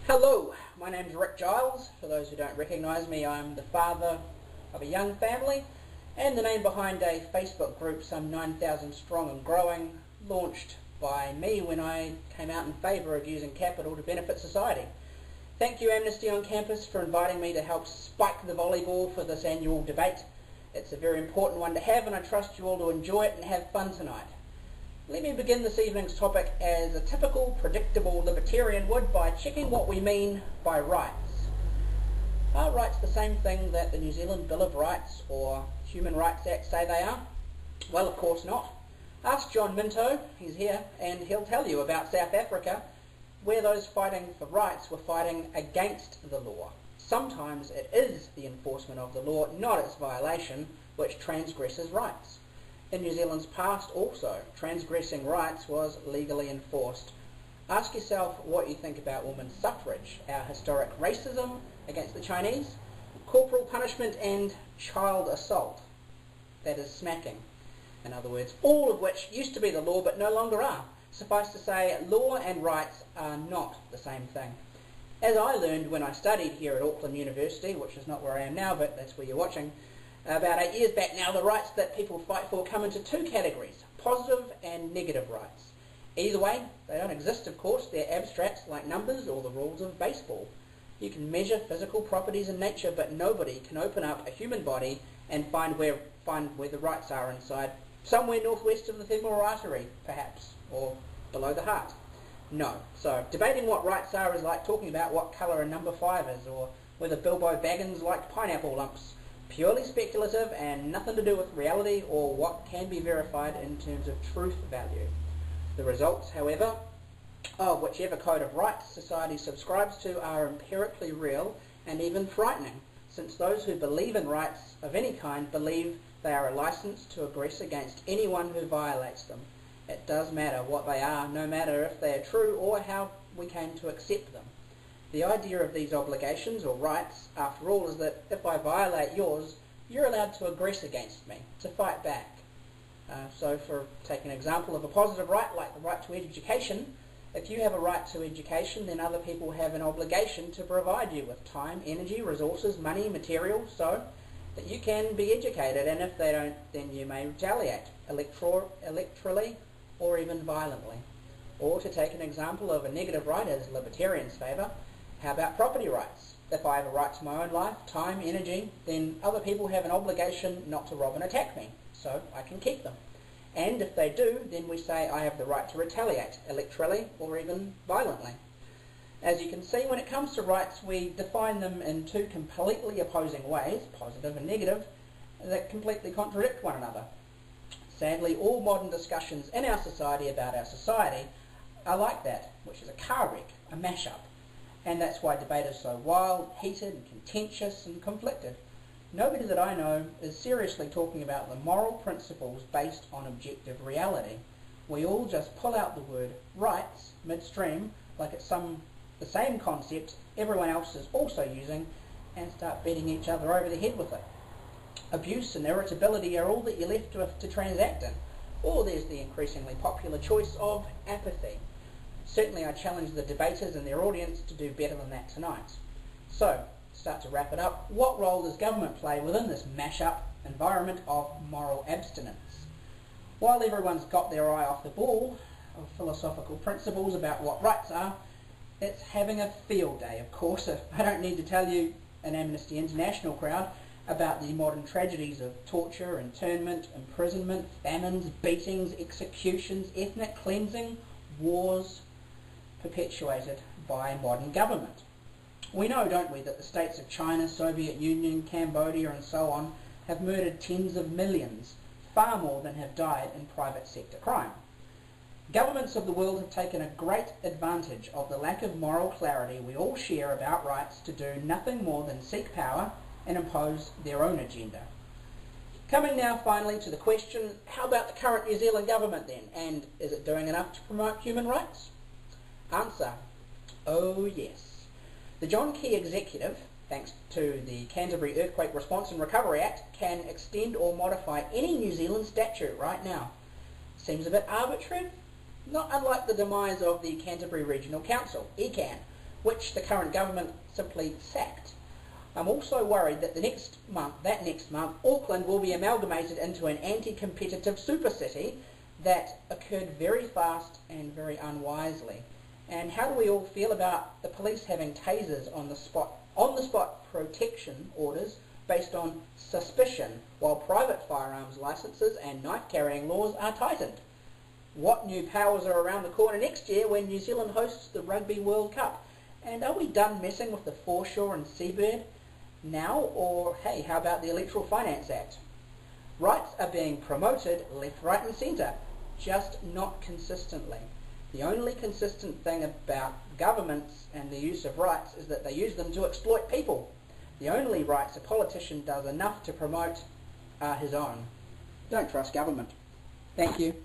Hello, my name's Rick Giles. For those who don't recognise me, I'm the father of a young family and the name behind a Facebook group some 9,000 strong and growing, launched by me when I came out in favour of using capital to benefit society. Thank you Amnesty on campus for inviting me to help spike the volleyball for this annual debate. It's a very important one to have and I trust you all to enjoy it and have fun tonight. Let me begin this evening's topic as a typical, predictable libertarian would by checking what we mean by rights. Are rights the same thing that the New Zealand Bill of Rights or Human Rights Act say they are? Well, of course not. Ask John Minto, he's here, and he'll tell you about South Africa, where those fighting for rights were fighting against the law. Sometimes it is the enforcement of the law, not its violation, which transgresses rights. In New Zealand's past also, transgressing rights was legally enforced. Ask yourself what you think about women's suffrage, our historic racism against the Chinese, corporal punishment and child assault, that is smacking. In other words, all of which used to be the law but no longer are. Suffice to say, law and rights are not the same thing. As I learned when I studied here at Auckland University, which is not where I am now, but that's where you're watching, about 8 years back now, the rights that people fight for come into two categories, positive and negative rights. Either way, they don't exist of course, they're abstracts like numbers or the rules of baseball. You can measure physical properties in nature, but nobody can open up a human body and find where the rights are inside, somewhere northwest of the femoral artery, perhaps, or below the heart. No. So, debating what rights are is like talking about what colour a number 5 is, or whether Bilbo Baggins liked pineapple lumps. Purely speculative and nothing to do with reality or what can be verified in terms of truth value. The results, however, of whichever code of rights society subscribes to are empirically real and even frightening, since those who believe in rights of any kind believe they are a license to aggress against anyone who violates them. It does matter what they are, no matter if they are true or how we came to accept them. The idea of these obligations or rights, after all, is that if I violate yours, you're allowed to aggress against me, to fight back. So for take an example of a positive right, like the right to education, if you have a right to education, then other people have an obligation to provide you with time, energy, resources, money, materials, so that you can be educated, and if they don't, then you may retaliate, electorally or even violently. Or to take an example of a negative right as libertarians favour, how about property rights? If I have a right to my own life, time, energy, then other people have an obligation not to rob and attack me, so I can keep them. And if they do, then we say I have the right to retaliate, electorally or even violently. As you can see, when it comes to rights, we define them in two completely opposing ways, positive and negative, that completely contradict one another. Sadly, all modern discussions in our society about our society are like that, which is a car wreck, a mash-up. And that's why debate is so wild, heated, and contentious and conflicted. Nobody that I know is seriously talking about the moral principles based on objective reality. We all just pull out the word rights midstream like it's the same concept everyone else is also using and start beating each other over the head with it. Abuse and irritability are all that you're left with to transact in. Or there's the increasingly popular choice of apathy. Certainly I challenge the debaters and their audience to do better than that tonight. So, to start to wrap it up, what role does government play within this mash-up environment of moral abstinence? While everyone's got their eye off the ball of philosophical principles about what rights are, it's having a field day, of course. I don't need to tell you, an Amnesty International crowd, about the modern tragedies of torture, internment, imprisonment, famines, beatings, executions, ethnic cleansing, wars, perpetuated by modern government. We know, don't we, that the states of China, Soviet Union, Cambodia and so on have murdered tens of millions, far more than have died in private sector crime. Governments of the world have taken a great advantage of the lack of moral clarity we all share about rights to do nothing more than seek power and impose their own agenda. Coming now finally to the question, how about the current New Zealand government then, and is it doing enough to promote human rights? Answer, oh yes. The John Key Executive, thanks to the Canterbury Earthquake Response and Recovery Act, can extend or modify any New Zealand statute right now. Seems a bit arbitrary? Not unlike the demise of the Canterbury Regional Council, ECAN, which the current government simply sacked. I'm also worried that next month, Auckland will be amalgamated into an anti-competitive super city that occurred very fast and very unwisely. And how do we all feel about the police having tasers on the spot protection orders based on suspicion, while private firearms licences and knife-carrying laws are tightened? What new powers are around the corner next year when New Zealand hosts the Rugby World Cup? And are we done messing with the foreshore and seabird now? Or, hey, how about the Electoral Finance Act? Rights are being promoted left, right and centre, just not consistently. The only consistent thing about governments and the use of rights is that they use them to exploit people. The only rights a politician does enough to promote are his own. Don't trust government. Thank you.